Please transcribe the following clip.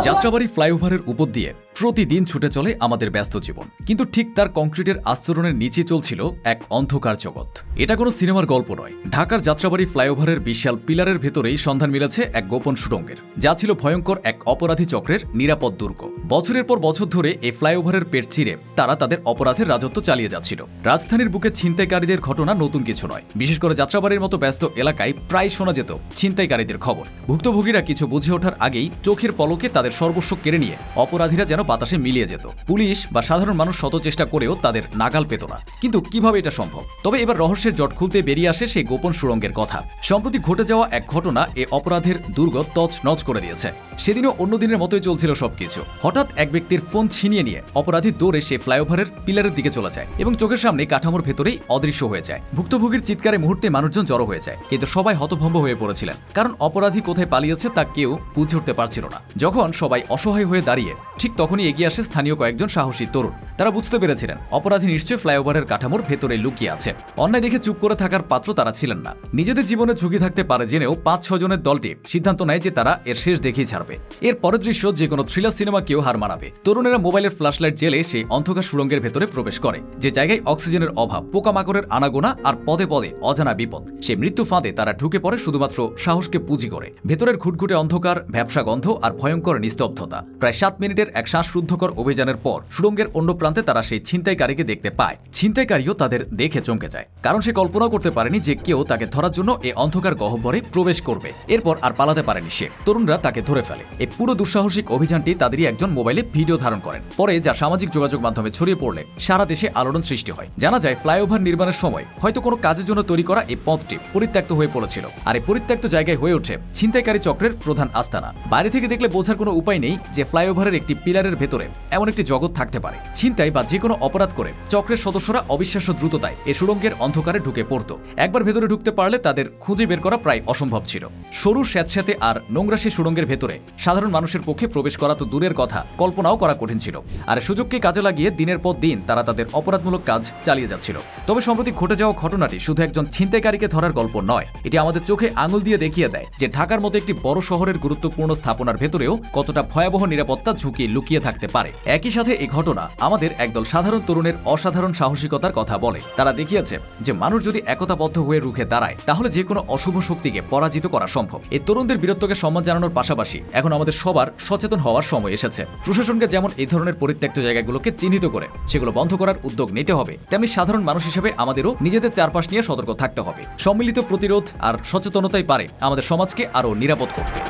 যাত্রাবাড়ি ফ্লাইওভারের উপর দিয়ে প্রতিদিন ছুটে চলে আমাদের ব্যস্ত জীবন, কিন্তু ঠিক তার কংক্রিটের আস্তরণের নিচে চলছিল এক অন্ধকার জগৎ। এটা কোনো সিনেমার গল্প নয়। ঢাকার যাত্রাবাড়ি ফ্লাইওভারের বিশাল পিলারের ভেতরেই সন্ধান মিলেছে এক গোপন সুড়ঙ্গের, যা ছিল ভয়ঙ্কর এক অপরাধী চক্রের নিরাপদ দুর্গ। বছরের পর বছর ধরে এই ফ্লাইওভারের পেট চিরে তারা তাদের অপরাধের রাজত্ব চালিয়ে যাচ্ছিল। রাজধানীর বুকে ছিনতাইকারীদের ঘটনা নতুন কিছু নয়। বিশেষ করে যাত্রাবাড়ির মতো ব্যস্ত এলাকায় প্রায় শোনা যেত ছিনতাইকারীদের খবর। ভুক্তভোগীরা কিছু বুঝে ওঠার আগেই চোখের পলকে তাদের সর্বস্ব কেড়ে নিয়ে অপরাধীরা যেন বাতাসে মিলিয়ে যেত। পুলিশ বা সাধারণ মানুষ শত চেষ্টা করেও তাদের নাগাল পেত না। কিন্তু কিভাবে এটা সম্ভব? তবে এবার রহস্যের জট খুলতে বেরিয়ে আসে সেই গোপন সুড়ঙ্গের কথা। সম্প্রতি ঘটে যাওয়া এক ঘটনা এ অপরাধের দুর্গ তছনছ করে দিয়েছে। সেদিনও অন্য দিনের মতোই চলছিল সবকিছু। হঠাৎ এক ব্যক্তির ফোন ছিনিয়ে নিয়ে অপরাধী দৌড়ে সে ফ্লাইওভারের পিলারের দিকে চলে যায় এবং চোখের সামনে কাঠামোর ভেতরেই অদৃশ্য হয়ে যায়। ভুক্তভোগীর চিৎকারে মুহূর্তে মানুষজন জড়ো হয়ে যায়, কিন্তু সবাই হতভম্ব হয়ে পড়েছিলেন, কারণ অপরাধী কোথায় পালিয়েছে তা কেউ বুঝে উঠতে পারছিল না। যখন সবাই অসহায় হয়ে দাঁড়িয়ে, ঠিক তখনই এগিয়ে আসে স্থানীয় কয়েকজন সাহসী তরুণ। তারা বুঝতে পেরেছিলেন অপরাধী নিশ্চয়ই ফ্লাইওভারের কাঠামোর ভেতরে লুকিয়ে আছে। অন্যায় দেখে চুপ করে থাকার পাত্র তারা ছিলেন না। নিজেদের জীবনে ঝুঁকি থাকতে পারে জেনেও ৫-৬ জনের দলটি সিদ্ধান্ত নেয় যে তারা এর শেষ দেখেই ছাড়বে। এর পরের দৃশ্য যে কোনো থ্রিলার সিনেমাকেও হার মানাবে। তরুণেরা মোবাইলের ফ্ল্যাশলাইট জেলে সেই অন্ধকার সুড়ঙ্গের ভেতরে প্রবেশ করে, যে জায়গায় অক্সিজেনের অভাব, পোকামাকড়ের আনাগোনা আর পদে পদে অজানা বিপদ। সেই মৃত্যু ফাঁদে তারা ঢুকে পড়ে শুধুমাত্র সাহসকে পুঁজি করে। ভেতরের ঘুটঘুটে অন্ধকার, ভ্যাপসা গন্ধ আর ভয়ঙ্কর নিস্তব্ধতা। প্রায় ৭ মিনিটের এক শ্বাসরুদ্ধকর অভিযানের পর সুড়ঙ্গের অন্য প্রান্তে তারা সেই ছিনতাইকারীকে দেখতে পায়। ছিনতাইকারীও তাদের দেখে চমকে যায়, কারণ সে কল্পনাও করতে পারেনি যে কেউ তাকে ধরার জন্য এই অন্ধকার গহ্বরে প্রবেশ করবে। এরপর আর পালাতে পারেনি সে। তরুণরা তাকে ধরে ফেলে। এই পুরো দুঃসাহসিক অভিযানটি তাদেরই একজন মোবাইলে ভিডিও ধারণ করেন। পরে যা সামাজিক যোগাযোগ মাধ্যমে ছড়িয়ে পড়লে সারা দেশে আলোড়ন সৃষ্টি হয়। জানা যায় ফ্লাইওভার নির্মাণের সময় হয়তো কোনো কাজের জন্য তৈরি করা এই পথটি পরিত্যক্ত হয়ে পড়েছিল, আর এই পরিত্যক্ত জায়গায় হয়ে ওঠে ছিনতাইকারী চক্রের প্রধান আস্তানা। বাইরে থেকে দেখলে বোঝার কোনো উপায় নেই যে ফ্লাইওভারের একটি পিলারের ভেতরে এমন একটি জগৎ থাকতে পারে। ছিনতাই বা যে কোনো অপরাধ করে চক্রের সদস্যরা অবিশ্বাস্য দ্রুততায় এই সুড়ঙ্গের অন্ধকারে ঢুকে পড়ত। একবার ভেতরে ঢুকতে পারলে তাদের খুঁজে বের করা প্রায় অসম্ভব ছিল। সরু স্যাঁতস্যাঁতে আর নোংরা সেই সুড়ঙ্গের ভেতরে সাধারণ মানুষের পক্ষে প্রবেশ করা তো দূরের কথা, কল্পনাও করা কঠিন ছিল। আর সুযোগকে কাজে লাগিয়ে দিনের পর দিন তারা তাদের অপরাধমূলক কাজ চালিয়ে যাচ্ছিল। তবে সম্প্রতি ঘটে যাওয়া ঘটনাটি শুধু একজন ছিনতাইকারীকে ধরার গল্প নয়, এটি আমাদের চোখে আঙুল দিয়ে দেখিয়ে দেয় যে ঢাকার মতো একটি বড় শহরের গুরুত্বপূর্ণ স্থাপনার ভেতরেও কতটা ভয়াবহ নিরাপত্তা ঝুঁকি লুকিয়ে থাকতে পারে। একই সাথে এই ঘটনা আমাদের একদল সাধারণ তরুণের অসাধারণ সাহসিকতার কথা বলে। তারা দেখিয়েছে যে মানুষ যদি একতাবদ্ধ হয়ে রুখে দাঁড়ায়, তাহলে যে কোনো অশুভ শক্তিকে পরাজিত করা সম্ভব। এই তরুণদের বীরত্বকে সম্মান জানানোর পাশাপাশি এখন আমাদের সবার সচেতন হওয়ার সময় এসেছে। প্রশাসনকে যেমন এই ধরনের পরিত্যক্ত জায়গাগুলোকে চিহ্নিত করে সেগুলো বন্ধ করার উদ্যোগ নিতে হবে, তেমনি সাধারণ মানুষ হিসেবে আমাদেরও নিজেদের চারপাশ নিয়ে সতর্ক থাকতে হবে। সম্মিলিত প্রতিরোধ আর সচেতনতাই পারে আমাদের সমাজকে আরও নিরাপদ করতে।